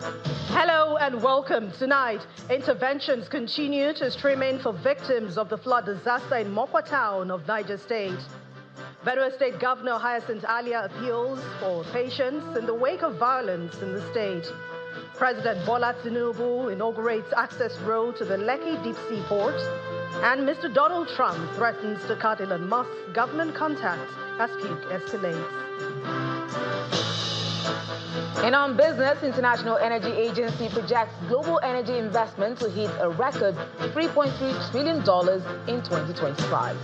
Hello and welcome. Tonight, interventions continue to stream in for victims of the flood disaster in Mokwa town of Niger State. Benue State Governor Hyacinth Alia appeals for patience in the wake of violence in the state. President Bola Tinubu inaugurates access road to the Lekki deep sea port. And Mr. Donald Trump threatens to cut Elon Musk's government contacts as feud escalates. In On Business, International Energy Agency projects global energy investment to hit a record $3.3 trillion in 2025.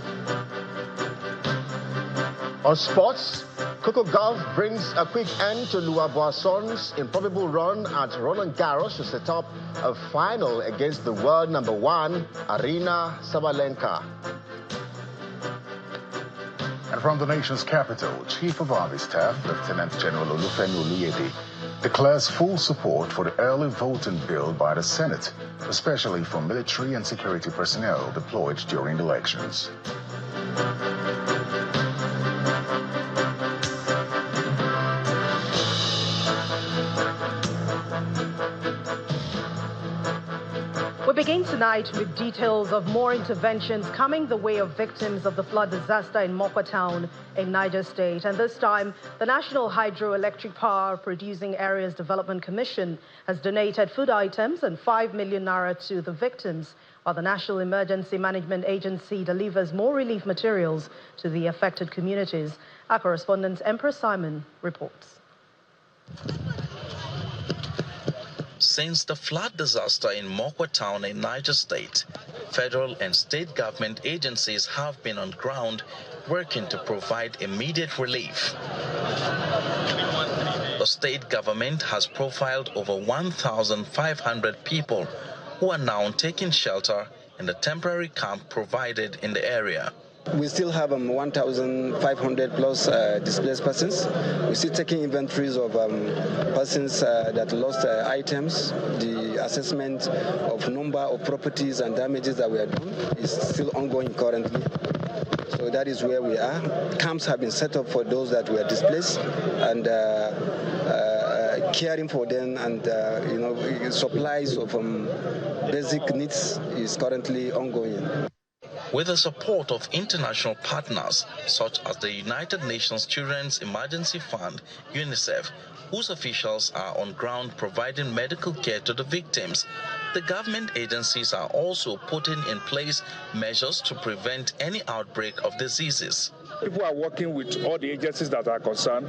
On sports, Coco Golf brings a quick end to Lua Boisson's improbable run at Roland Garros to set up a final against the world number 1, Arina Sabalenka. And from the nation's capital, Chief of Army Staff, Lieutenant General Olufemi Oluyede, declares full support for the early voting bill by the Senate, especially for military and security personnel deployed during the elections. We begin tonight with details of more interventions coming the way of victims of the flood disaster in Mokwa town in Niger State. And this time, the National Hydroelectric Power Producing Areas Development Commission has donated food items and 5 million naira to the victims, while the National Emergency Management Agency delivers more relief materials to the affected communities. Our correspondent Empress Simon reports. Since the flood disaster in Mokwa town in Niger State, federal and state government agencies have been on ground working to provide immediate relief. The state government has profiled over 1,500 people who are now taking shelter in the temporary camp provided in the area. We still have 1,500 plus displaced persons. We're still taking inventories of persons that lost items. The assessment of number of properties and damages that we are doing is still ongoing currently. So that is where we are. Camps have been set up for those that were displaced, and caring for them, and supplies of basic needs is currently ongoing. With the support of international partners such as the United Nations Children's Emergency Fund, UNICEF, whose officials are on ground providing medical care to the victims, the government agencies are also putting in place measures to prevent any outbreak of diseases. People are working with all the agencies that are concerned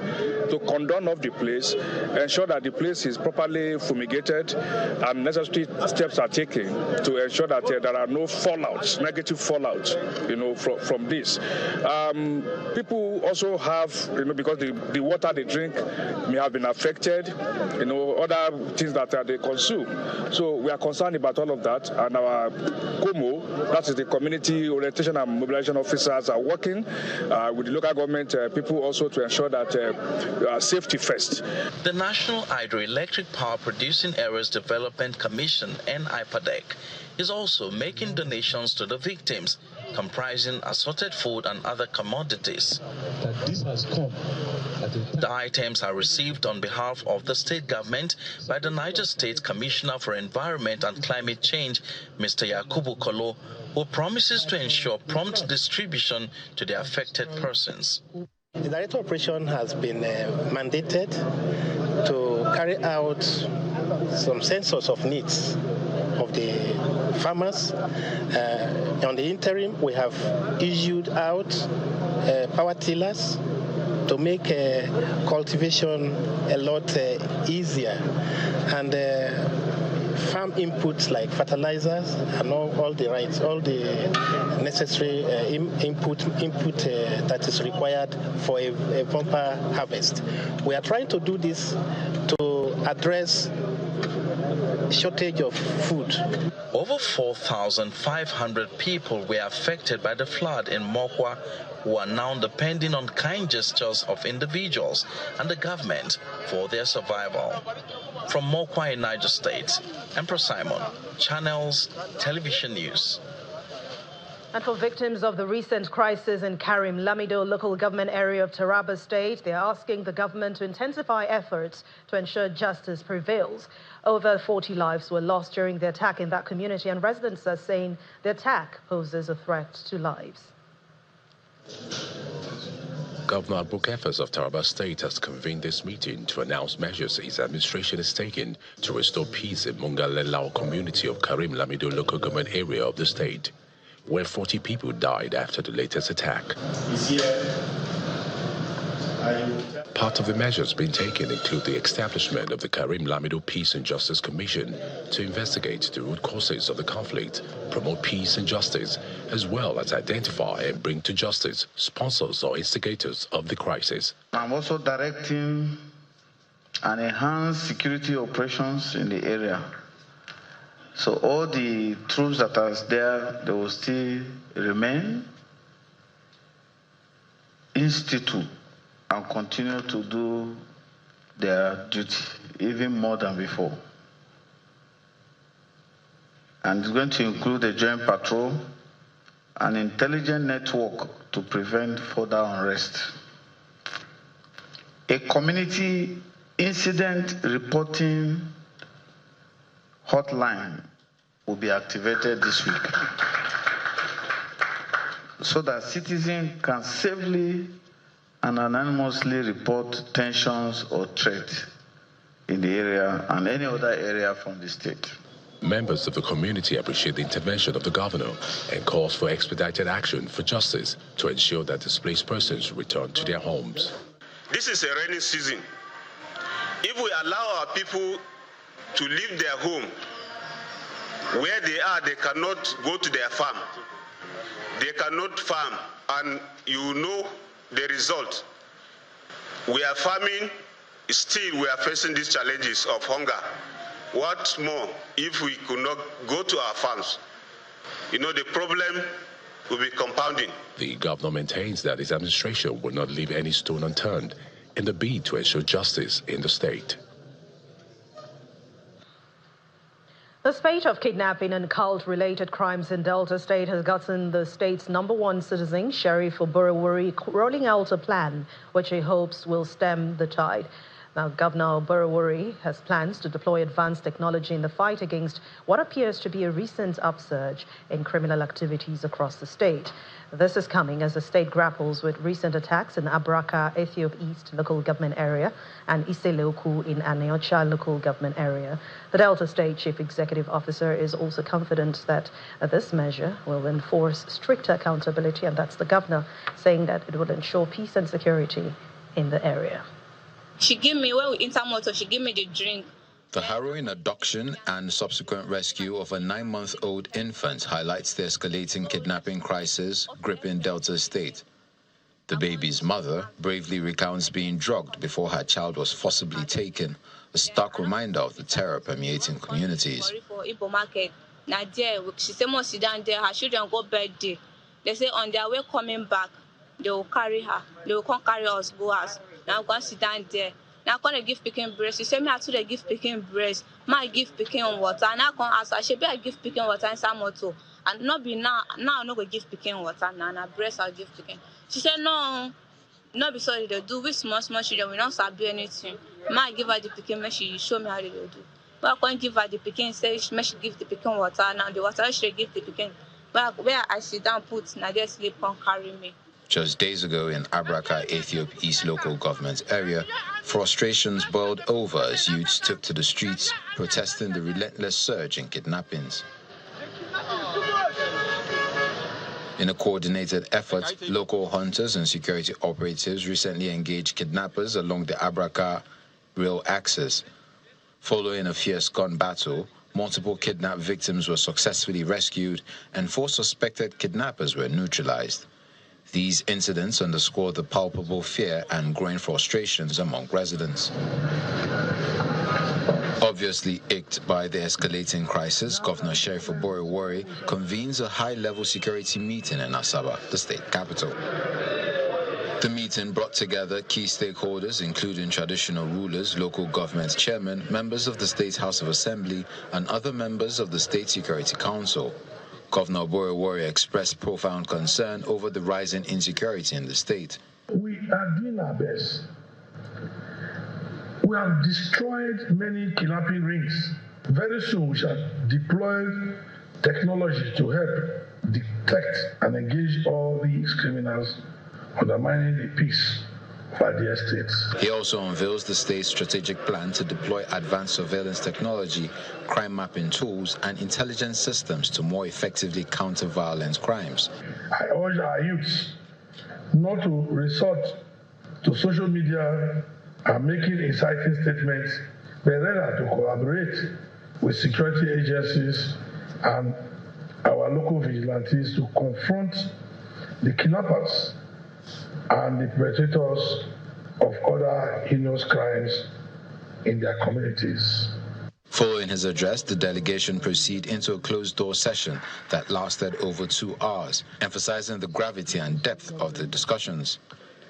to cordon off the place, ensure that the place is properly fumigated, and necessary steps are taken to ensure that there are no fallouts, negative fallouts, from this. People also have, because the water they drink may have been affected, other things that they consume. So we are concerned about all of that, and our COMO, that is the Community Orientation and Mobilization Officers, are working with the local government people also to ensure that safety first. The National Hydroelectric Power Producing Areas Development Commission, NIPADEC, is also making donations to the victims, comprising assorted food and other commodities. The items are received on behalf of the state government by the Niger State Commissioner for Environment and Climate Change, Mr. Yakubu Kolo, who promises to ensure prompt distribution to the affected persons. The Director of Operation has been mandated to carry out some census of needs of the farmers. On the interim, we have issued out power tillers to make cultivation a lot easier, and farm inputs like fertilizers and all the necessary input that is required for a bumper harvest. We are trying to do this to address shortage of food. Over 4,500 people were affected by the flood in Mokwa, who are now depending on kind gestures of individuals and the government for their survival. From Mokwa in Niger State, Emperor Simon, Channels Television News. And for victims of the recent crisis in Karim Lamido local government area of Taraba State, they are asking the government to intensify efforts to ensure justice prevails. Over 40 lives were lost during the attack in that community, and residents are saying the attack poses a threat to lives. Governor Abukefas of Taraba State has convened this meeting to announce measures his administration is taking to restore peace in Mungalelao community of Karim Lamido local government area of the state, where 40 people died after the latest attack. Part of the measures being taken include the establishment of the Karim Lamido Peace and Justice Commission to investigate the root causes of the conflict, promote peace and justice, as well as identify and bring to justice sponsors or instigators of the crisis. I'm also directing an enhanced security operations in the area. So all the troops that are there, they will still remain in situ and continue to do their duty, even more than before. And it's going to include a joint patrol, an intelligent network to prevent further unrest, a community incident reporting hotline will be activated this week so that citizens can safely and anonymously report tensions or threats in the area and any other area from the state. Members of the community appreciate the intervention of the governor and calls for expedited action for justice to ensure that displaced persons return to their homes. This is a rainy season. If we allow our people to leave their home, where they are, they cannot go to their farm. They cannot farm, and you know the result. We are farming, still we are facing these challenges of hunger. What more if we could not go to our farms? You know, the problem will be compounding. The governor maintains that his administration will not leave any stone unturned in the bid to ensure justice in the state. The spate of kidnapping and cult-related crimes in Delta State has gotten the state's #1 citizen, Sheriff Oborowori, rolling out a plan which he hopes will stem the tide. Now, Governor Oborowori has plans to deploy advanced technology in the fight against what appears to be a recent upsurge in criminal activities across the state. This is coming as the state grapples with recent attacks in Abraka, Ethiop East local government area and Iseloku in Aneocha local government area. The Delta State Chief Executive Officer is also confident that this measure will enforce stricter accountability, and that's the governor saying that it will ensure peace and security in the area. She gave me, when we enter motor, she gave me the drink. The harrowing abduction and subsequent rescue of a 9-month-old infant highlights the escalating kidnapping crisis gripping Delta State. The baby's mother bravely recounts being drugged before her child was forcibly taken, a stark reminder of the terror permeating communities. For Igbo market, Niger, she said, "Must sit down there, her children go birthday." They say on their way coming back, they will carry her. They will come carry us, go us. Now I'm going to sit down there. Now I'm going to give Pikin breast. She said, "Me, I told her give Pikin breast. I give Pikin water." And I come ask her, "She better give Pikin water in some motor." And not be now I'm not going to give Pikin water. Now breast I'll give Pikin. She said, "No, not be sorry they do. With small children, we don't sabi anything. I give her the Pikin, make she show me how they do. But I can't give her the Pikin, say she give the Pikin water. Now the water she give the Pikin. But where I sit down, put, now they sleep on carry me." Just days ago in Abraka, Ethiop East local government area, frustrations boiled over as youths took to the streets protesting the relentless surge in kidnappings. In a coordinated effort, local hunters and security operatives recently engaged kidnappers along the Abraka rail axis. Following a fierce gun battle, multiple kidnapped victims were successfully rescued and 4 suspected kidnappers were neutralized. These incidents underscore the palpable fear and growing frustrations among residents. Obviously icked by the escalating crisis, Governor Sheriff Oborowori convenes a high-level security meeting in Asaba, the state capital. The meeting brought together key stakeholders, including traditional rulers, local government chairmen, members of the State House of Assembly, and other members of the State Security Council. Governor Borawori expressed profound concern over the rising insecurity in the state. We are doing our best. We have destroyed many kidnapping rings. Very soon we shall deploy technology to help detect and engage all these criminals undermining the peace of the estates. He also unveils the state's strategic plan to deploy advanced surveillance technology, crime mapping tools, and intelligence systems to more effectively counter violent crimes. I urge our youths not to resort to social media and making inciting statements, but rather to collaborate with security agencies and our local vigilantes to confront the kidnappers and the perpetrators of other heinous crimes in their communities. Following his address, the delegation proceeded into a closed-door session that lasted over 2 hours, emphasizing the gravity and depth of the discussions.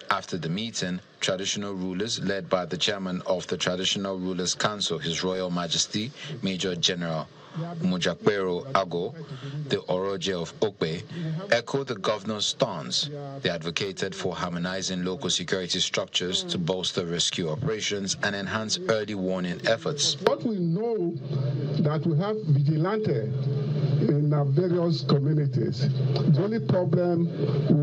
After the meeting, traditional rulers, led by the chairman of the Traditional Rulers Council, His Royal Majesty, Major General Mujakpero Ago, the Oroje of Okpe, echoed the governor's stance. They advocated for harmonizing local security structures to bolster rescue operations and enhance early warning efforts. What we know that we have vigilante in our various communities. The only problem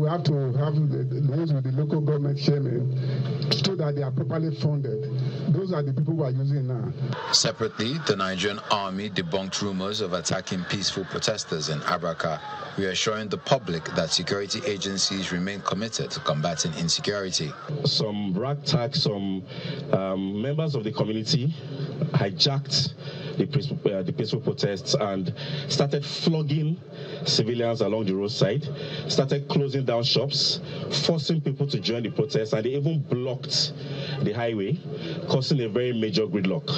we have to have those with the local government chairman so that they are properly funded. Those are the people who are using now. Separately, the Nigerian army debunked rumors of attacking peaceful protesters in Abraka, reassuring the public that security agencies remain committed to combating insecurity. Some ragtag, some members of the community hijacked the peaceful protests and started flogging civilians along the roadside, started closing down shops, forcing people to join the protests, and they even blocked the highway, causing a very major gridlock.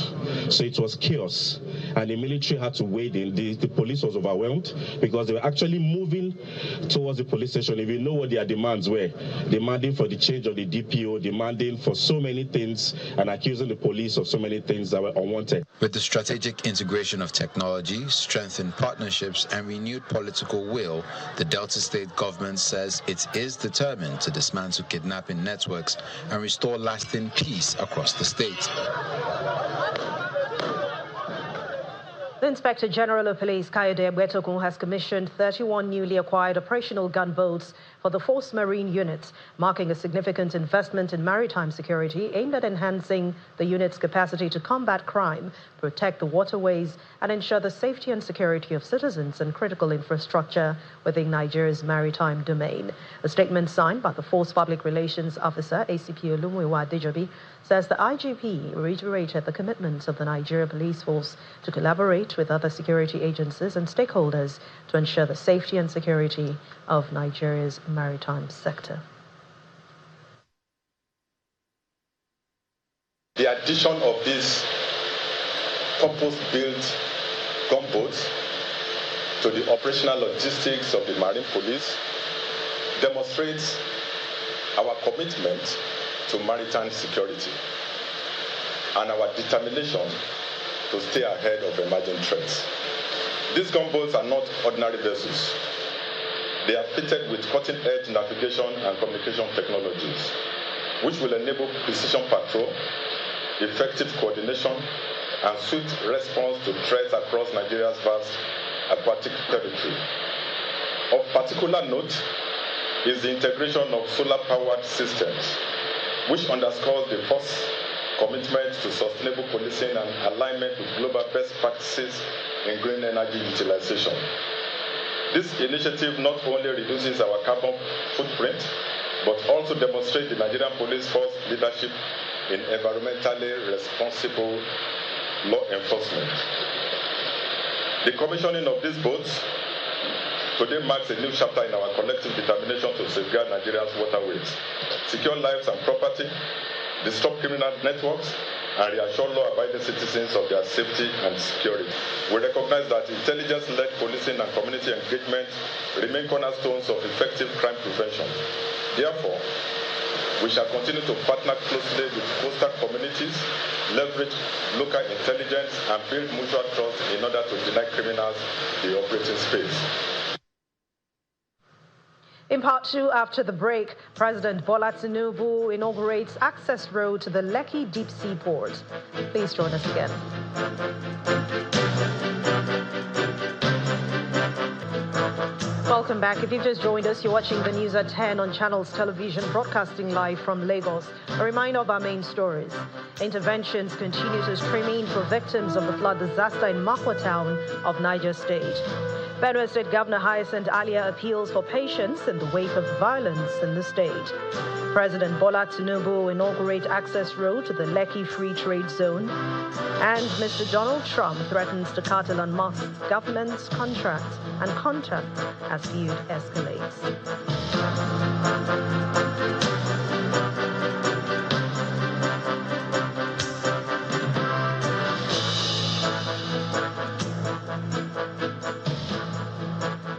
So it was chaos, and the military had to wade in. The police was overwhelmed because they were actually moving towards the police station. If you know what their demands were, demanding for the change of the DPO, demanding for so many things, and accusing the police of so many things that were unwanted. With the strategic integration of technology, strengthened partnerships, and renewed political will, the Delta State government says it is determined to dismantle kidnapping networks and restore lasting peace across the state. The Inspector General of Police, Kayode Egbetokun, has commissioned 31 newly acquired operational gunboats for the Force Marine units, marking a significant investment in maritime security aimed at enhancing the unit's capacity to combat crime, protect the waterways, and ensure the safety and security of citizens and critical infrastructure within Nigeria's maritime domain. A statement signed by the Force Public Relations Officer, ACP Olumuyiwa Adejobi, says the IGP reiterated the commitments of the Nigeria Police Force to collaborate with other security agencies and stakeholders to ensure the safety and security of Nigeria's maritime sector. The addition of these purpose-built gunboats to the operational logistics of the Marine Police demonstrates our commitment to maritime security and our determination to stay ahead of emerging threats. These gunboats are not ordinary vessels. They are fitted with cutting-edge navigation and communication technologies, which will enable precision patrol, effective coordination, and swift response to threats across Nigeria's vast aquatic territory. Of particular note is the integration of solar-powered systems, which underscores the Force's commitment to sustainable policing and alignment with global best practices in green energy utilization. This initiative not only reduces our carbon footprint, but also demonstrates the Nigerian Police Force leadership in environmentally responsible law enforcement. The commissioning of these boats today marks a new chapter in our collective determination to safeguard Nigeria's waterways, secure lives and property, disrupt criminal networks, and reassure law-abiding citizens of their safety and security. We recognize that intelligence-led policing and community engagement remain cornerstones of effective crime prevention. Therefore, we shall continue to partner closely with coastal communities, leverage local intelligence, and build mutual trust in order to deny criminals the operating space. In part two, after the break, President Bola Tinubu inaugurates access road to the Lekki Deep Sea Port. Please join us again. Welcome back. If you've just joined us, you're watching the news at 10 on Channels Television, broadcasting live from Lagos. A reminder of our main stories. Interventions continue to stream in for victims of the flood disaster in Makwa town of Niger State. Benue State Governor Hyacinth Alia appeals for patience in the wake of violence in the state. President Bola Tinubu inaugurates access road to the Lekki Free Trade Zone. And Mr. Donald Trump threatens to cut Elon Musk's government's contracts and contact as feud escalates.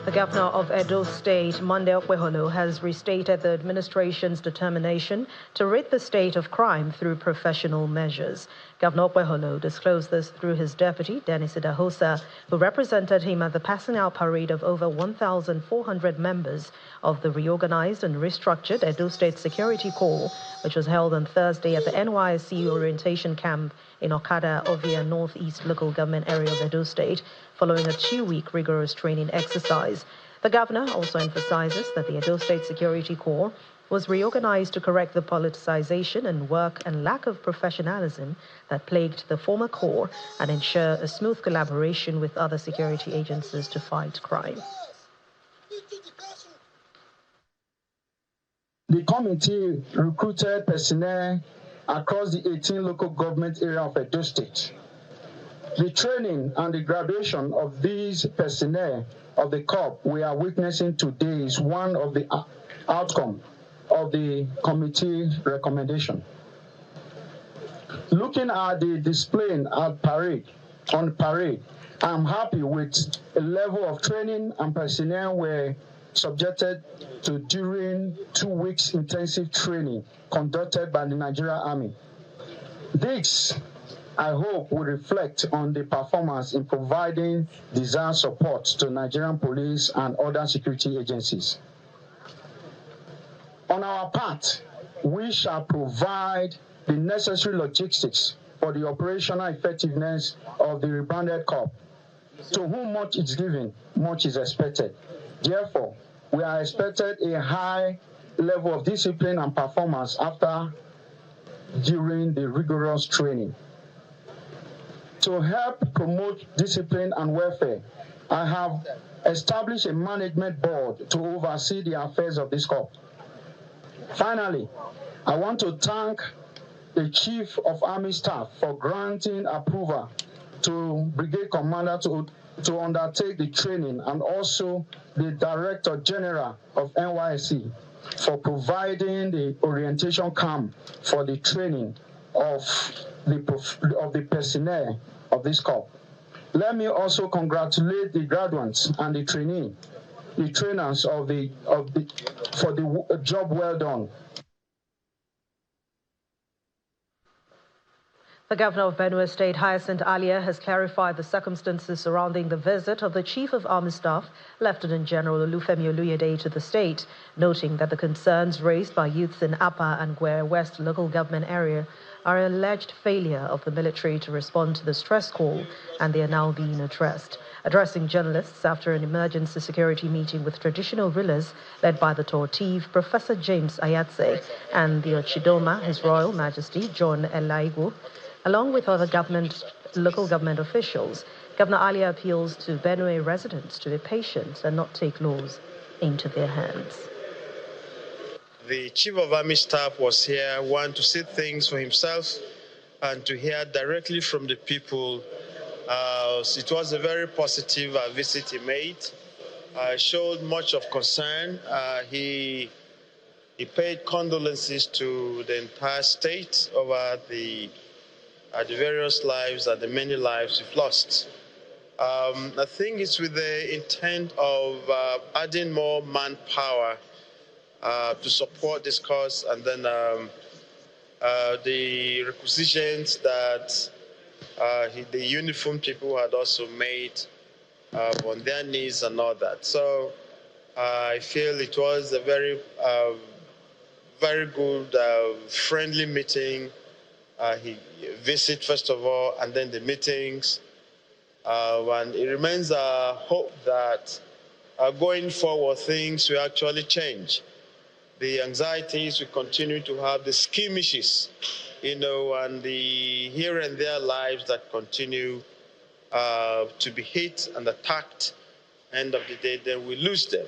The governor of Edo State, Monday Okpeholo, has restated the administration's determination to rid the state of crime through professional measures. Governor Okpeholo disclosed this through his deputy, Dennis Idahosa, who represented him at the passing out parade of over 1,400 members of the reorganized and restructured Edo State Security Corps, which was held on Thursday at the NYSC orientation camp in Okada, Ovia Northeast local government area of Edo State, following a 2-week rigorous training exercise. The governor also emphasizes that the Edo State Security Corps was reorganized to correct the politicization and work and lack of professionalism that plagued the former corps and ensure a smooth collaboration with other security agencies to fight crime. The committee recruited personnel across the 18 local government areas of Edo State. The training and the graduation of these personnel of the Corps we are witnessing today is one of the outcomes of the committee recommendation. Looking at the display on parade, I'm happy with the level of training and personnel were subjected to during 2 weeks intensive training conducted by the Nigerian Army. This, I hope, will reflect on the performance in providing desired support to Nigerian police and other security agencies. On our part, we shall provide the necessary logistics for the operational effectiveness of the rebranded Corps. To whom much is given, much is expected. Therefore, we are expected a high level of discipline and performance during the rigorous training. To help promote discipline and welfare, I have established a management board to oversee the affairs of this Corps. Finally, I want to thank the Chief of Army Staff for granting approval to Brigade Commander to undertake the training, and also the Director General of NYSC for providing the orientation camp for the training of the personnel of this Corps. Let me also congratulate the graduates and the trainers for the job well done. The governor of Benue State, Hyacinth Alia, has clarified the circumstances surrounding the visit of the Chief of Army Staff, Lieutenant General Olufemi Oluyede, to the state, noting that the concerns raised by youths in Apa and Gwere West local government area are an alleged failure of the military to respond to the stress call, and they are now being addressed. Addressing journalists after an emergency security meeting with traditional rulers led by the Tortiv, Professor James Ayatse, and the Ochidoma, His Royal Majesty John Elaigu, along with other local government officials, Governor Alia appeals to Benue residents to be patient and not take laws into their hands. The Chief of Army Staff was here, one, to see things for himself and to hear directly from the people. It was a very positive visit he made. Showed much of concern. He paid condolences to the entire state over the various lives and the many lives we've lost. I think it's with the intent of adding more manpower to support this cause, and then the requisitions that the uniformed people had also made on their needs and all that. So I feel it was a very good, friendly meeting. He visit first of all, and then the meetings. And it remains our hope that going forward, things will actually change. The anxieties we continue to have, the skirmishes, and the here and there lives that continue to be hit and attacked. End of the day, then we lose them.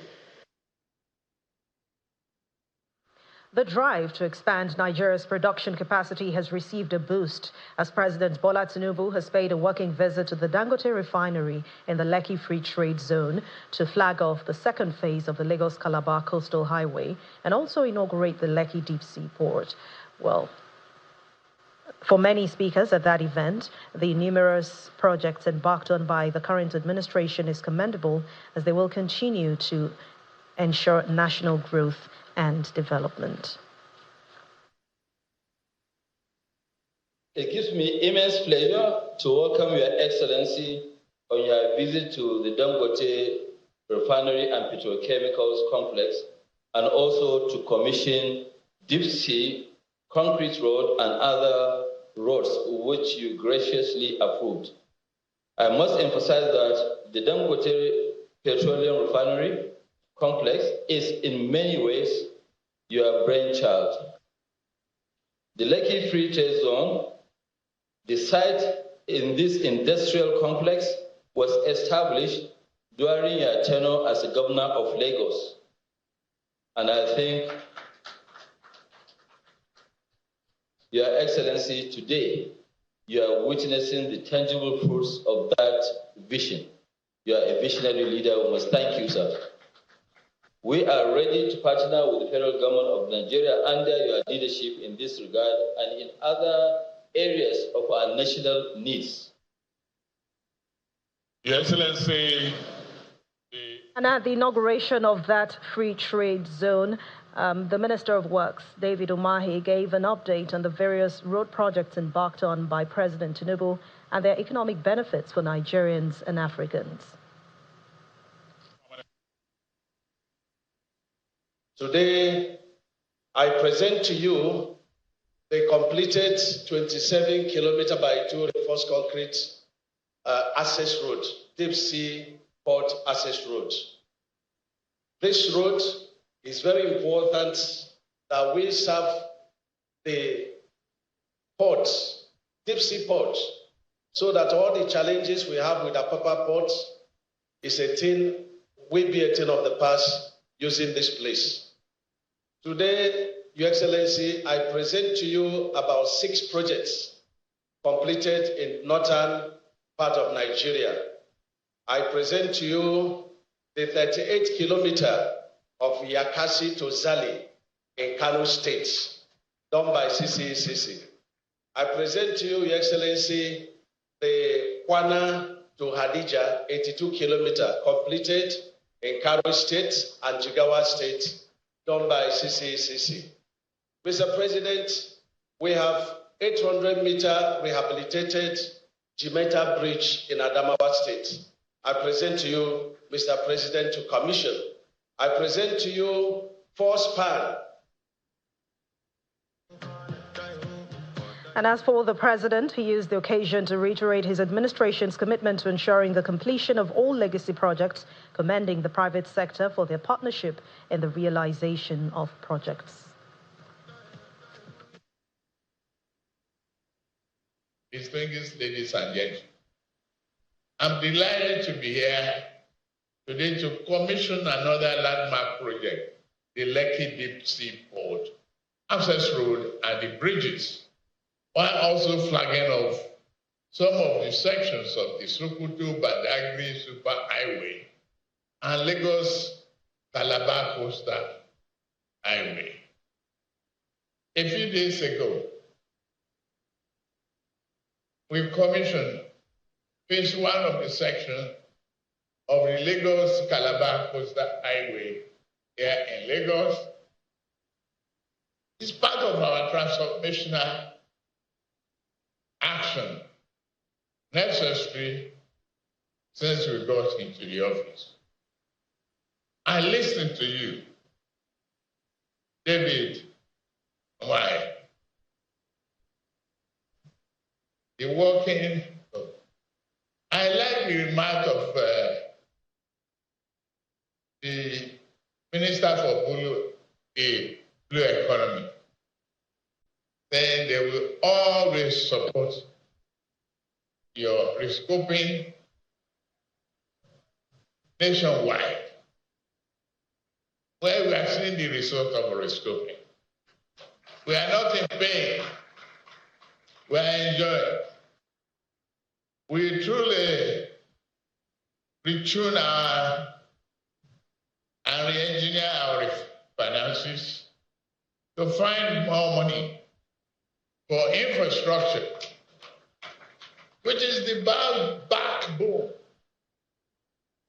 The drive to expand Nigeria's production capacity has received a boost as President Bola Tinubu has paid a working visit to the Dangote refinery in the Lekki Free Trade Zone to flag off the second phase of the Lagos-Calabar Coastal Highway and also inaugurate the Lekki Deep Sea Port. Well, for many speakers at that event, the numerous projects embarked on by the current administration is commendable as they will continue to ensure national growth and development. It gives me immense pleasure to welcome Your Excellency on your visit to the Dangote Refinery and Petrochemicals Complex and also to commission deep sea, concrete road and other roads which you graciously approved. I must emphasize that the Dangote Petroleum Refinery Complex is in many ways your brainchild. The Lekki Free Trade Zone, the site in this industrial complex, was established during your tenure as the governor of Lagos. And I think, Your Excellency, today you are witnessing the tangible fruits of that vision. You are a visionary leader. We must thank you, sir. We are ready to partner with the federal government of Nigeria under your leadership in this regard and in other areas of our national needs. Your Excellency. And at the inauguration of that free trade zone, the Minister of Works, David Umahi, gave an update on the various road projects embarked on by President Tinubu and their economic benefits for Nigerians and Africans. Today, I present to you the completed 27-kilometer by 2 reinforced concrete access road, deep sea port access road. This road is very important that we serve the port, deep sea port, so that all the challenges we have with Apapa port will be a thing of the past using this place. Today, Your Excellency, I present to you about 6 projects completed in northern part of Nigeria. I present to you the 38-kilometer of Yakasi to Zali in Kano State, done by CCECC. I present to you, Your Excellency, the Kwana to Hadija, 82-kilometer, completed in Kano State and Jigawa State, done by CCECC. Mr. President, we have 800-meter rehabilitated Jimeta Bridge in Adamawa State. I present to you, Mr. President, to commission. I present to you 4 span. And as for the president, he used the occasion to reiterate his administration's commitment to ensuring the completion of all legacy projects, commending the private sector for their partnership in the realization of projects. Distinguished ladies and gentlemen, I'm delighted to be here today to commission another landmark project, the Lekki Deep Sea Port, access road and the bridges, while also flagging off some of the sections of the Sokoto-Badagry Super Highway and Lagos-Calabar Coastal Highway. A few days ago, we commissioned phase 1 of the section of the Lagos-Calabar Coastal Highway here in Lagos. It's part of our transformational action necessary since we got into the office. I listened to you, David. Why? The working. I like the remark of the Minister for Blue Economy. Then they will always support your rescoping nationwide. Where we are seeing the result of rescoping. We are not in pain. We are enjoying. We truly retune and re-engineer our finances to find more money for infrastructure, which is the backbone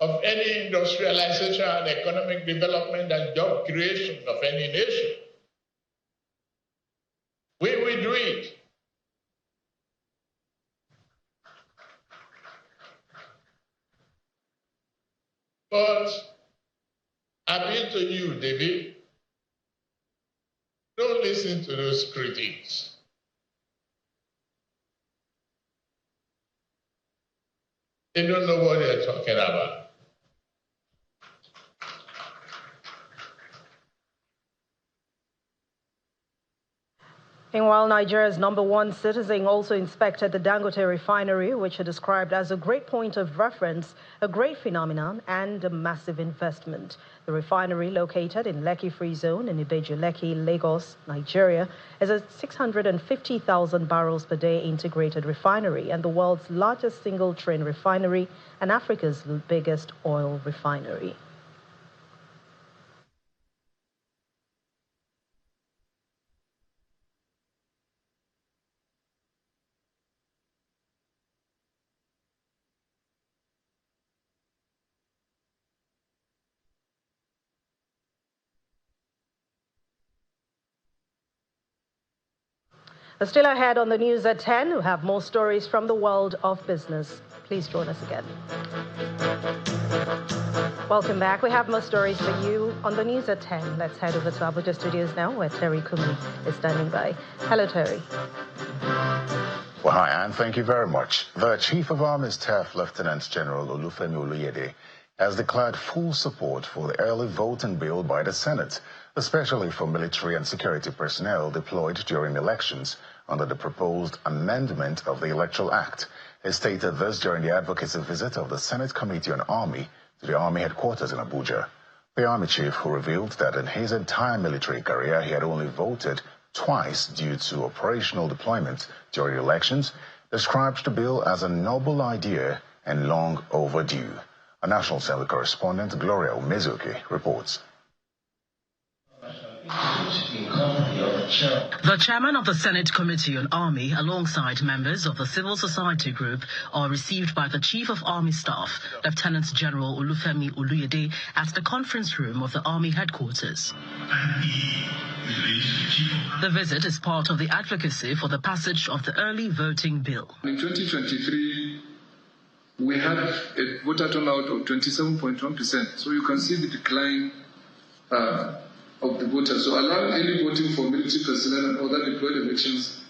of any industrialization and economic development and job creation of any nation. We will do it. But I appeal to you, David, don't listen to those critics. They don't know what they're talking about. Meanwhile, Nigeria's #1 citizen also inspected the Dangote refinery, which he described as a great point of reference, a great phenomenon, and a massive investment. The refinery, located in Lekki Free Zone in Ibeju-Lekki, Lagos, Nigeria, is a 650,000 barrels per day integrated refinery and the world's largest single-train refinery and Africa's biggest oil refinery. Still ahead on the news at 10, we have more stories from the world of business. Please join us again. Welcome back. We have more stories for you on the news at 10. Let's head over to Abuja Studios now, where Terry Kumi is standing by. Hello, Terry. Well, hi, Anne. Thank you very much. The Chief of Army Staff, Lieutenant General Olufemi Oluyede, has declared full support for the early voting bill by the Senate, especially for military and security personnel deployed during elections under the proposed amendment of the Electoral Act. He stated this during the advocacy visit of the Senate Committee on Army to the Army headquarters in Abuja. The Army Chief, who revealed that in his entire military career he had only voted twice due to operational deployment during elections, described the bill as a noble idea and long overdue. Our National Assembly correspondent Gloria Umezuki reports. The chairman of the Senate Committee on Army, alongside members of the civil society group, are received by the Chief of Army Staff, Lieutenant General Olufemi Oluyede, at the conference room of the Army headquarters. The visit is part of the advocacy for the passage of the early voting bill. In 2023, we had a voter turnout of 27.1%, so you can see the decline of the voters. So allowing early voting for military personnel and other deployed elections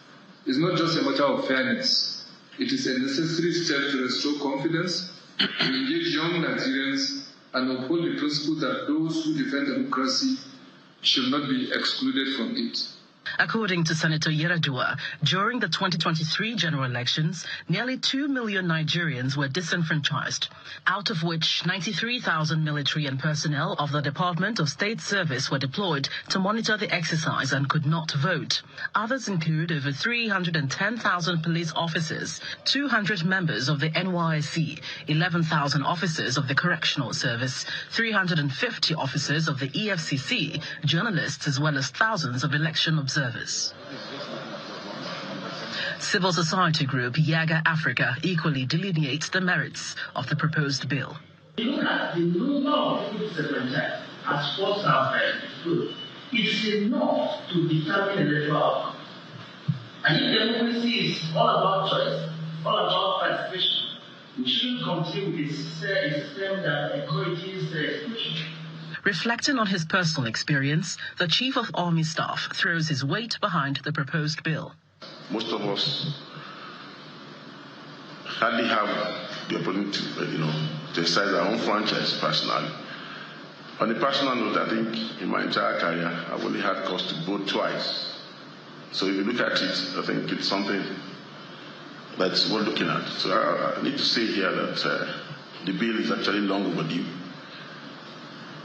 is not just a matter of fairness. It is a necessary step to restore confidence, to engage young Nigerians, and uphold the principle that those who defend democracy should not be excluded from it. According to Senator Yeradua, during the 2023 general elections, nearly 2 million Nigerians were disenfranchised, out of which 93,000 military and personnel of the Department of State Service were deployed to monitor the exercise and could not vote. Others include over 310,000 police officers, 200 members of the NYSC, 11,000 officers of the Correctional Service, 350 officers of the EFCC, journalists, as well as thousands of election observers. Civil society group Yaga Africa equally delineates the merits of the proposed bill. Look at the number of people disenfranchised as sports have good. It is enough to determine electoral outcome. And if democracy is all about choice, all about participation, we shouldn't continue with a system that encourages exclusion. Reflecting on his personal experience, the Chief of Army Staff throws his weight behind the proposed bill. Most of us hardly have the opportunity to exercise our own franchise personally. On a personal note, I think in my entire career, I've only had cause to vote twice. So if you look at it, I think it's something that's worth looking at. So I need to say here that the bill is actually long overdue.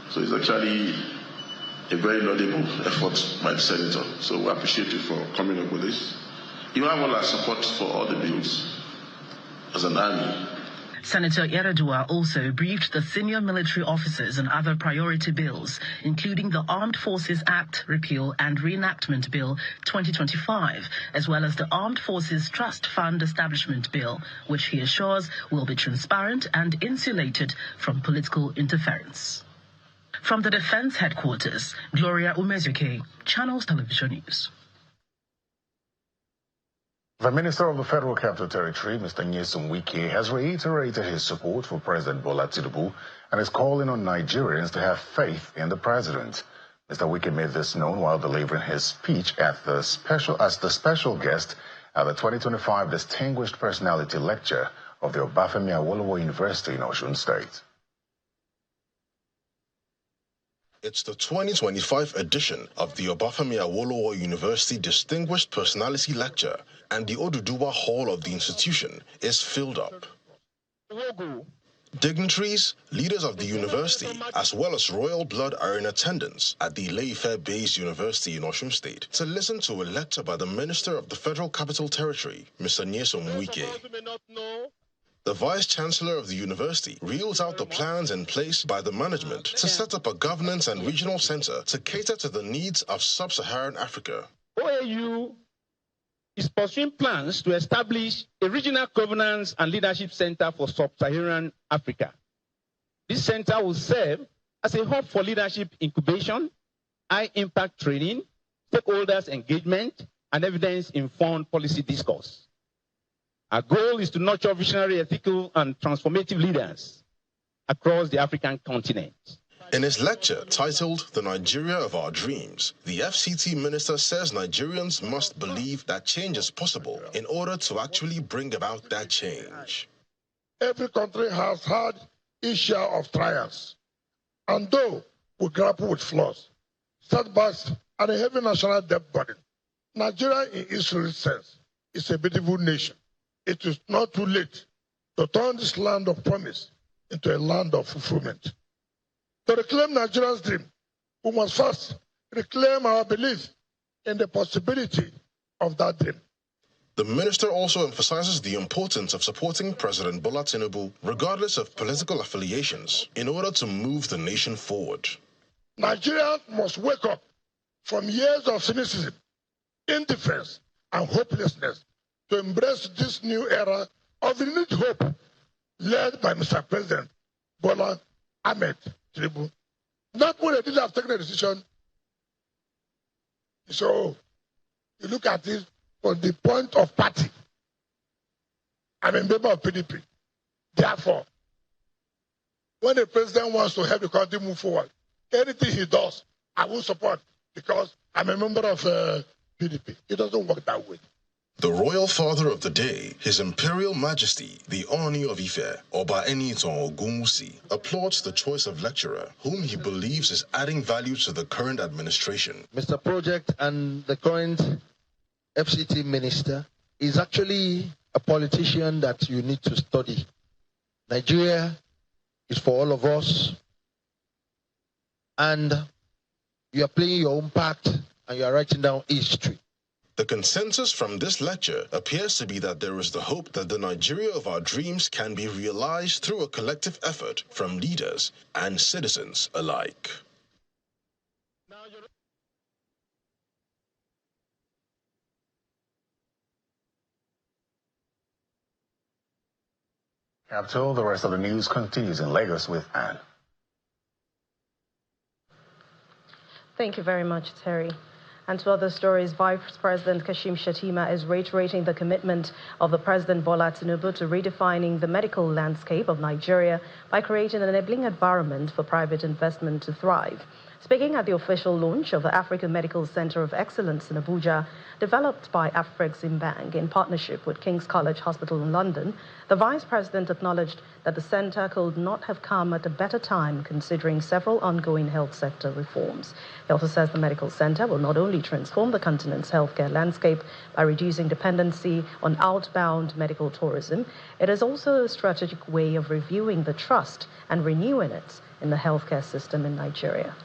So it's actually a very laudable effort by the Senator. So we appreciate you for coming up with this. You have all our support for all the bills as an army. Senator Yaradua also briefed the senior military officers on other priority bills, including the Armed Forces Act Repeal and Reenactment Bill 2025, as well as the Armed Forces Trust Fund Establishment Bill, which he assures will be transparent and insulated from political interference. From the Defense Headquarters, Gloria Umezuke, Channels Television News. The Minister of the Federal Capital Territory, Mr. Nyesom Wike, has reiterated his support for President Bola Tinubu and is calling on Nigerians to have faith in the president. Mr. Wike made this known while delivering his speech as the special guest at the 2025 Distinguished Personality Lecture of the Obafemi Awolowo University in Osun State. It's the 2025 edition of the Obafemi Awolowo University Distinguished Personality Lecture, and the Oduduwa Hall of the institution is filled up. Dignitaries, leaders of the university, as well as royal blood are in attendance at the Ile-Ife-based university in Osun State to listen to a lecture by the Minister of the Federal Capital Territory, Mr. Nyesom Wike. The Vice-Chancellor of the university reels out the plans in place by the management to set up a governance and regional center to cater to the needs of sub-Saharan Africa. OAU is pursuing plans to establish a regional governance and leadership center for sub-Saharan Africa. This center will serve as a hub for leadership incubation, high-impact training, stakeholders engagement, and evidence-informed policy discourse. Our goal is to nurture visionary, ethical, and transformative leaders across the African continent. In his lecture titled The Nigeria of Our Dreams, the FCT minister says Nigerians must believe that change is possible in order to actually bring about that change. Every country has had its share of trials. And though we grapple with flaws, setbacks, and a heavy national debt burden, Nigeria in its real sense is a beautiful nation. It is not too late to turn this land of promise into a land of fulfillment. To reclaim Nigeria's dream, we must first reclaim our belief in the possibility of that dream. The minister also emphasizes the importance of supporting President Bola Tinubu, regardless of political affiliations, in order to move the nation forward. Nigerians must wake up from years of cynicism, indifference, and hopelessness to embrace this new era of renewed hope led by Mr. President Bola Ahmed Tinubu. Not when they didn't have taken a decision. So you look at it from the point of party. I'm a member of PDP. Therefore, when the president wants to help the country move forward, anything he does, I will support because I'm a member of PDP. It doesn't work that way. The royal father of the day, His Imperial Majesty, the Oni of Ife, Oba Enitan Ogunwusi, applauds the choice of lecturer, whom he believes is adding value to the current administration. Mr. Project and the current FCT minister is actually a politician that you need to study. Nigeria is for all of us, and you are playing your own part and you are writing down history. The consensus from this lecture appears to be that there is the hope that the Nigeria of our dreams can be realized through a collective effort from leaders and citizens alike. Capital, the rest of the news continues in Lagos with Anne. Thank you very much, Terry. And to other stories, Vice President Kashim Shettima is reiterating the commitment of the President Bola Tinubu to redefining the medical landscape of Nigeria by creating an enabling environment for private investment to thrive. Speaking at the official launch of the African Medical Center of Excellence in Abuja, developed by Afreximbank in partnership with King's College Hospital in London, the Vice President acknowledged that the center could not have come at a better time considering several ongoing health sector reforms. He also says the medical center will not only transform the continent's healthcare landscape by reducing dependency on outbound medical tourism, it is also a strategic way of reviewing the trust and renewing it in the healthcare system in Nigeria.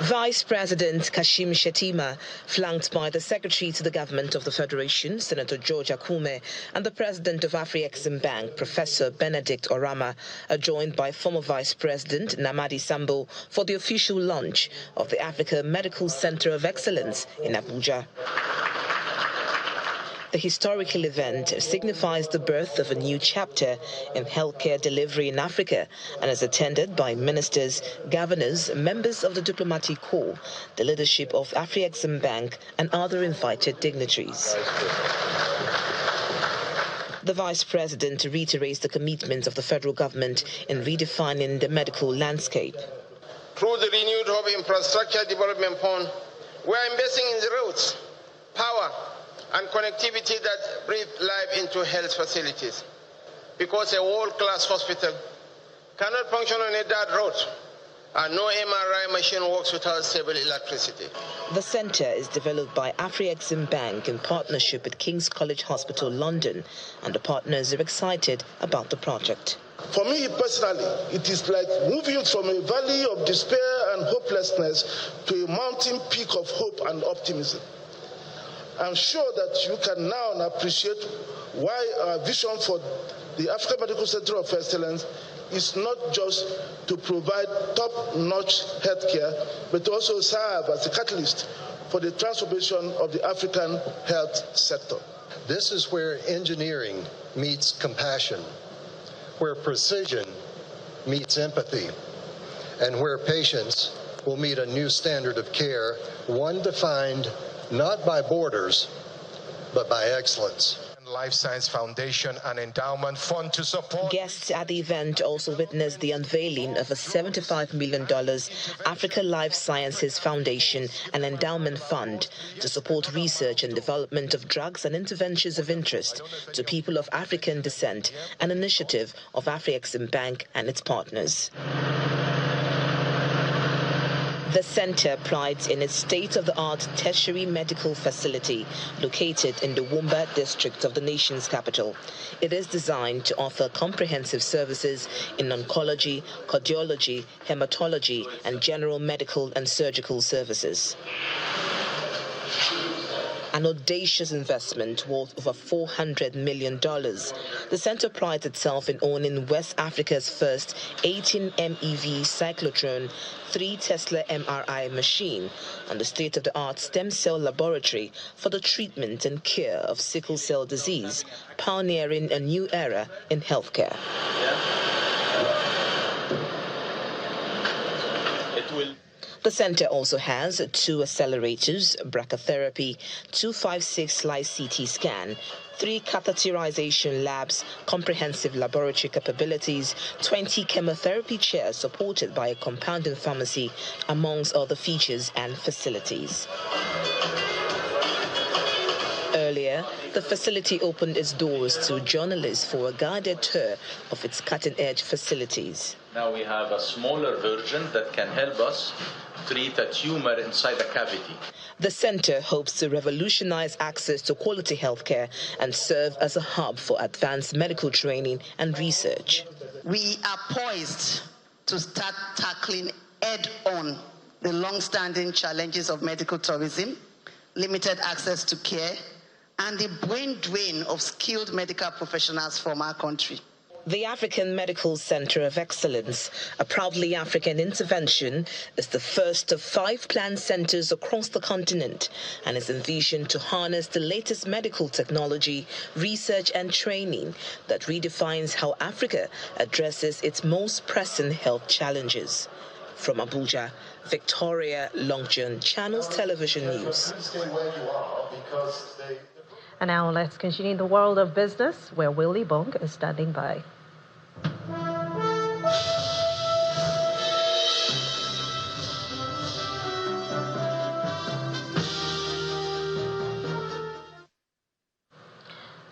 Vice President Kashim Shettima, flanked by the Secretary to the Government of the Federation, Senator George Akume, and the President of Afreximbank, Professor Benedict Orama, are joined by former Vice President Namadi Sambo for the official launch of the Africa Medical Center of Excellence in Abuja. The historical event signifies the birth of a new chapter in healthcare delivery in Africa and is attended by ministers, governors, members of the diplomatic corps, the leadership of Afreximbank, and other invited dignitaries. The Vice President reiterates the commitment of the federal government in redefining the medical landscape. Through the renewed Hub Infrastructure Development Fund, we are investing in the roads, power, and connectivity that breathe life into health facilities. Because a world-class hospital cannot function on a dirt road, and no MRI machine works without stable electricity. The centre is developed by Afreximbank in partnership with King's College Hospital, London, and the partners are excited about the project. For me personally, it is like moving from a valley of despair and hopelessness to a mountain peak of hope and optimism. I'm sure that you can now appreciate why our vision for the African Medical Center of Excellence is not just to provide top-notch healthcare, but also serve as a catalyst for the transformation of the African health sector. This is where engineering meets compassion, where precision meets empathy, and where patients will meet a new standard of care, one defined not by borders, but by excellence. Life Science Foundation and Endowment Fund to support. Guests at the event also witnessed the unveiling of a $75 million Africa Life Sciences Foundation and Endowment Fund to support research and development of drugs and interventions of interest to people of African descent, an initiative of Afreximbank and its partners. The centre prides in its state-of-the-art tertiary medical facility located in the Wumba district of the nation's capital. It is designed to offer comprehensive services in oncology, cardiology, hematology, and general medical and surgical services. An audacious investment worth over $400 million. The centre prides itself in owning West Africa's first 18 MeV cyclotron, 3 Tesla MRI machine, and the state-of-the-art stem cell laboratory for the treatment and cure of sickle cell disease, pioneering a new era in healthcare. The centre also has 2 accelerators, brachytherapy, 256 slice CT scan, 3 catheterization labs, comprehensive laboratory capabilities, 20 chemotherapy chairs supported by a compounding pharmacy, amongst other features and facilities. Earlier, the facility opened its doors to journalists for a guided tour of its cutting-edge facilities. Now we have a smaller version that can help us treat a tumor inside a cavity. The centre hopes to revolutionize access to quality healthcare and serve as a hub for advanced medical training and research. We are poised to start tackling head-on the long-standing challenges of medical tourism, limited access to care, and the brain drain of skilled medical professionals from our country. The African Medical Center of Excellence, a proudly African intervention, is the first of 5 planned centers across the continent and is envisioned to harness the latest medical technology, research and training that redefines how Africa addresses its most pressing health challenges. From Abuja, Victoria Longjon, Channels Television News. And now let's continue in the world of business, where Willie Bong is standing by.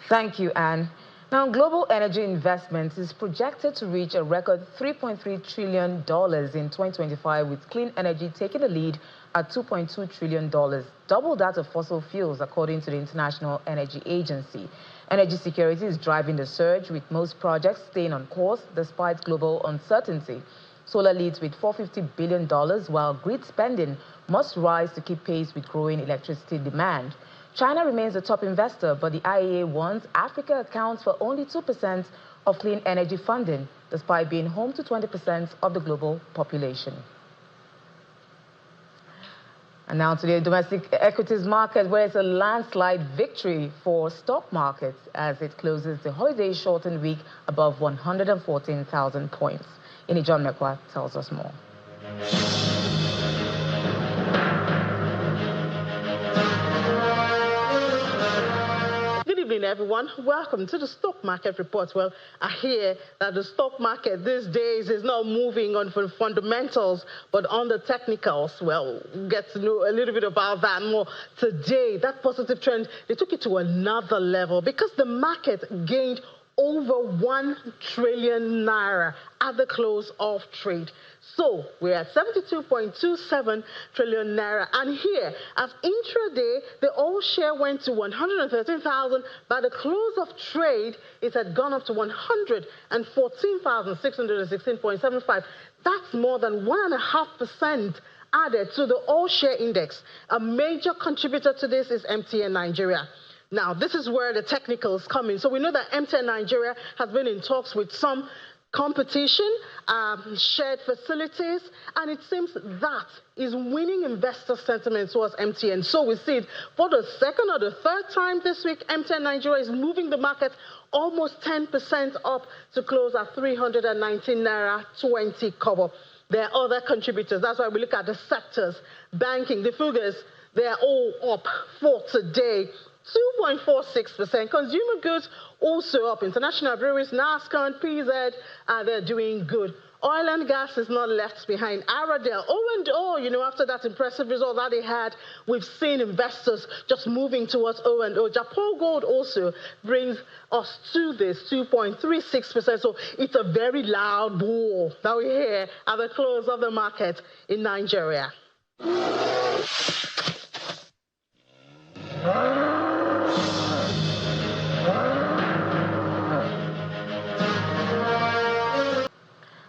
Thank you, Anne. Now, global energy investments is projected to reach a record $3.3 trillion in 2025, with clean energy taking the lead at $2.2 trillion, double that of fossil fuels, according to the International Energy Agency. Energy security is driving the surge, with most projects staying on course despite global uncertainty. Solar leads with $450 billion, while grid spending must rise to keep pace with growing electricity demand. China remains the top investor, but the IEA warns Africa accounts for only 2% of clean energy funding, despite being home to 20% of the global population. And now to the domestic equities market, where it's a landslide victory for stock markets as it closes the holiday-shortened week above 114,000 points. John Mekwa tells us more. Good evening, everyone. Welcome to the stock market report. Well, I hear that the stock market these days is not moving on the fundamentals, but on the technicals. Well, we'll get to know a little bit about that more today. That positive trend, they took it to another level because the market gained over 1 trillion naira at the close of trade. So we're at 72.27 trillion naira. And here, as intraday, the all share went to 113,000. By the close of trade, it had gone up to 114,616.75. That's more than 1.5% added to the all share index. A major contributor to this is MTN Nigeria. Now, this is where the technicals come in. So we know that MTN Nigeria has been in talks with some competition, shared facilities, and it seems that is winning investor sentiment towards MTN. So we see it for the second or the third time this week. MTN Nigeria is moving the market almost 10% up to close at 319 naira 20 kobo. There are other contributors. That's why we look at the sectors. Banking, the figures, they are all up for today. 2.46%. Consumer goods also up. International breweries, NASCON, PZ, they're doing good. Oil and gas is not left behind. Aradel, O&O, after that impressive result that they had, we've seen investors just moving towards O&O. Japan Gold also brings us to this 2.36%. So it's a very loud bull that we hear at the close of the market in Nigeria.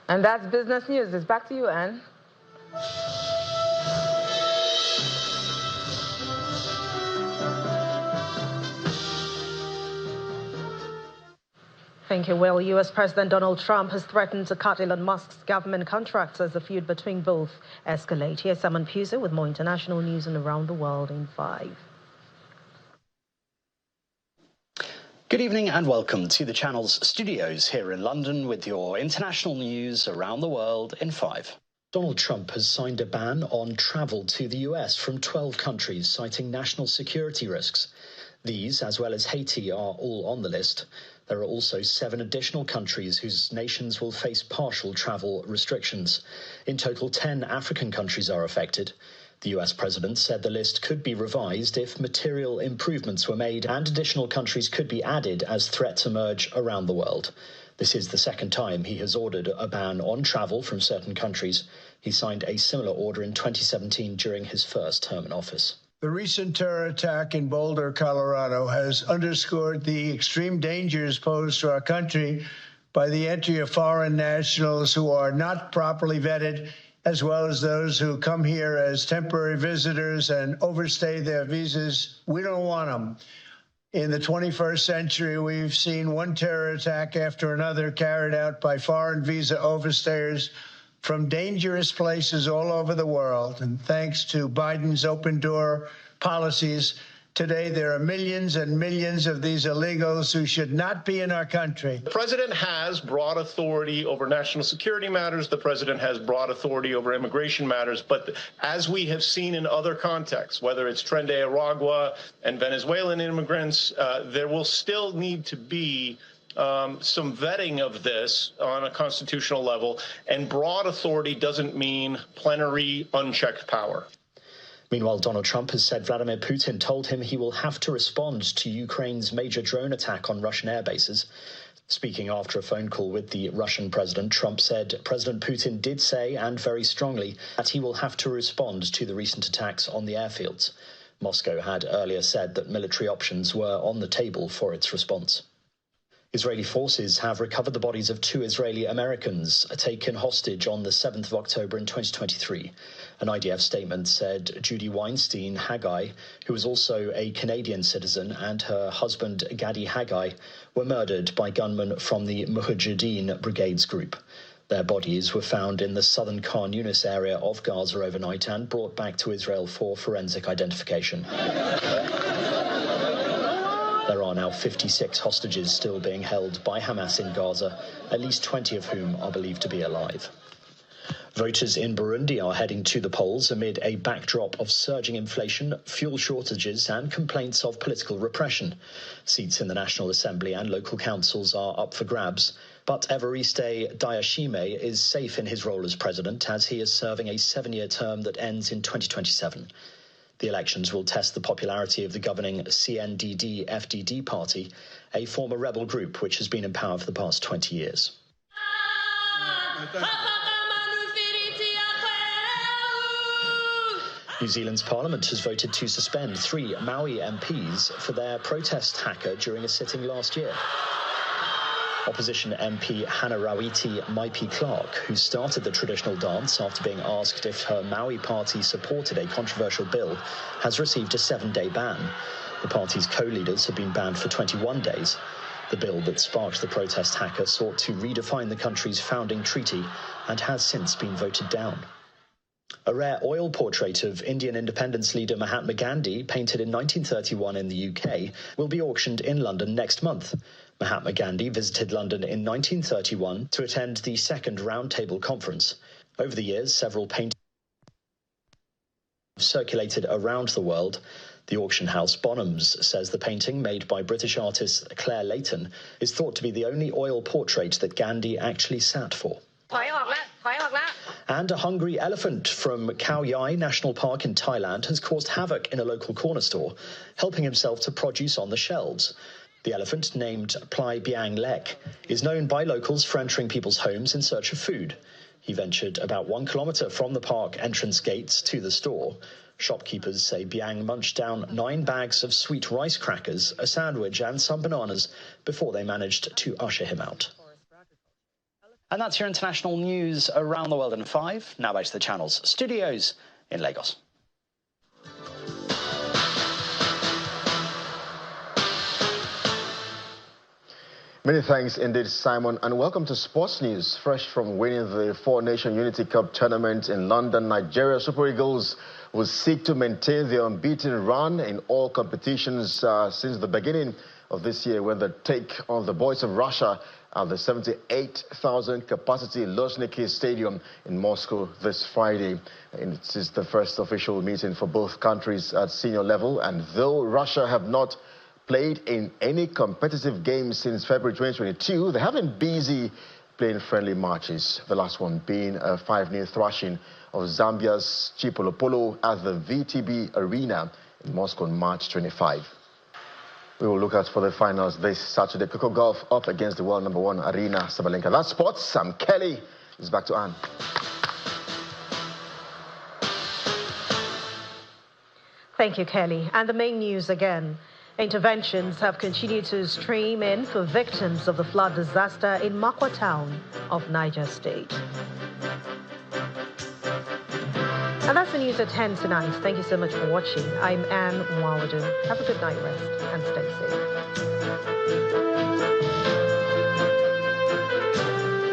And that's business news. It's back to you, Anne. Thank you. Well, U.S. President Donald Trump has threatened to cut Elon Musk's government contracts as the feud between both escalate. Here's Simon Puser with more international news and around the world in 5. Good evening and welcome to the Channel's studios here in London with your international news around the world in 5. Donald Trump has signed a ban on travel to the US from 12 countries, citing national security risks. These, as well as Haiti, are all on the list. There are also 7 additional countries whose nations will face partial travel restrictions. In total, 10 African countries are affected. The US president said the list could be revised if material improvements were made and additional countries could be added as threats emerge around the world. This is the second time he has ordered a ban on travel from certain countries. He signed a similar order in 2017 during his first term in office. The recent terror attack in Boulder, Colorado, has underscored the extreme dangers posed to our country by the entry of foreign nationals who are not properly vetted, as well as those who come here as temporary visitors and overstay their visas. We don't want them. In the 21st century, we've seen one terror attack after another carried out by foreign visa overstayers from dangerous places all over the world. And thanks to Biden's open door policies, Today, there are millions and millions of these illegals who should not be in our country. The president has broad authority over national security matters. The president has broad authority over immigration matters. But as we have seen in other contexts, whether it's Tren de Aragua and Venezuelan immigrants, there will still need to be some vetting of this on a constitutional level. And broad authority doesn't mean plenary, unchecked power. Meanwhile, Donald Trump has said Vladimir Putin told him he will have to respond to Ukraine's major drone attack on Russian air bases. Speaking after a phone call with the Russian president, Trump said President Putin did say, and very strongly, that he will have to respond to the recent attacks on the airfields. Moscow had earlier said that military options were on the table for its response. Israeli forces have recovered the bodies of 2 Israeli Americans taken hostage on the 7th of October in 2023. An IDF statement said Judy Weinstein Haggai, who was also a Canadian citizen, and her husband Gadi Haggai were murdered by gunmen from the Mujahideen Brigades group. Their bodies were found in the southern Khan Yunis area of Gaza overnight and brought back to Israel for forensic identification. There are now 56 hostages still being held by Hamas in Gaza, at least 20 of whom are believed to be alive. Voters in Burundi are heading to the polls amid a backdrop of surging inflation, fuel shortages and complaints of political repression. Seats in the National Assembly and local councils are up for grabs, but Evariste Ndayishimiye is safe in his role as president as he is serving a 7-year term that ends in 2027. The elections will test the popularity of the governing CNDD-FDD party, a former rebel group which has been in power for the past 20 years. New Zealand's parliament has voted to suspend 3 Maui MPs for their protest haka during a sitting last year. Opposition MP Hannah Rawiti Maipi-Clark, who started the traditional dance after being asked if her Maui party supported a controversial bill, has received a 7-day ban. The party's co-leaders have been banned for 21 days. The bill that sparked the protest haka sought to redefine the country's founding treaty and has since been voted down. A rare oil portrait of Indian independence leader Mahatma Gandhi, painted in 1931 in the UK, will be auctioned in London next month. Mahatma Gandhi visited London in 1931 to attend the Second Roundtable Conference. Over the years, several paintings have circulated around the world. The auction house Bonhams says the painting, made by British artist Claire Leighton, is thought to be the only oil portrait that Gandhi actually sat for. And a hungry elephant from Khao Yai National Park in Thailand has caused havoc in a local corner store, helping himself to produce on the shelves. The elephant, named Plai Biang Lek, is known by locals for entering people's homes in search of food. He ventured about 1 kilometre from the park entrance gates to the store. Shopkeepers say Biang munched down 9 bags of sweet rice crackers, a sandwich and some bananas before they managed to usher him out. And that's your international news around the world in 5. Now back to the Channel's studios in Lagos. Many thanks indeed, Simon, and welcome to Sports News. Fresh from winning the Four Nation Unity Cup tournament in London, Nigeria Super Eagles will seek to maintain their unbeaten run in all competitions since the beginning of this year, when they take on the boys of Russia at the 78,000 capacity Luzhniki Stadium in Moscow this Friday. And it is the first official meeting for both countries at senior level, and though Russia have not played in any competitive games since February 2022, they have been busy playing friendly matches, the last one being a 5-0 thrashing of Zambia's Chipolopolo at the VTB Arena in Moscow on March 25. We will look out for the finals this Saturday. Coco Golf up against the world #1 Arena Sabalenka. That's sports. Sam Kelly is back to Anne. Thank you, Kelly. And the main news again. Interventions have continued to stream in for victims of the flood disaster in Makwa town of Niger State. And that's the news at 10 tonight. Thank you so much for watching. I'm Anne Mwawadu. Have a good night rest and stay safe.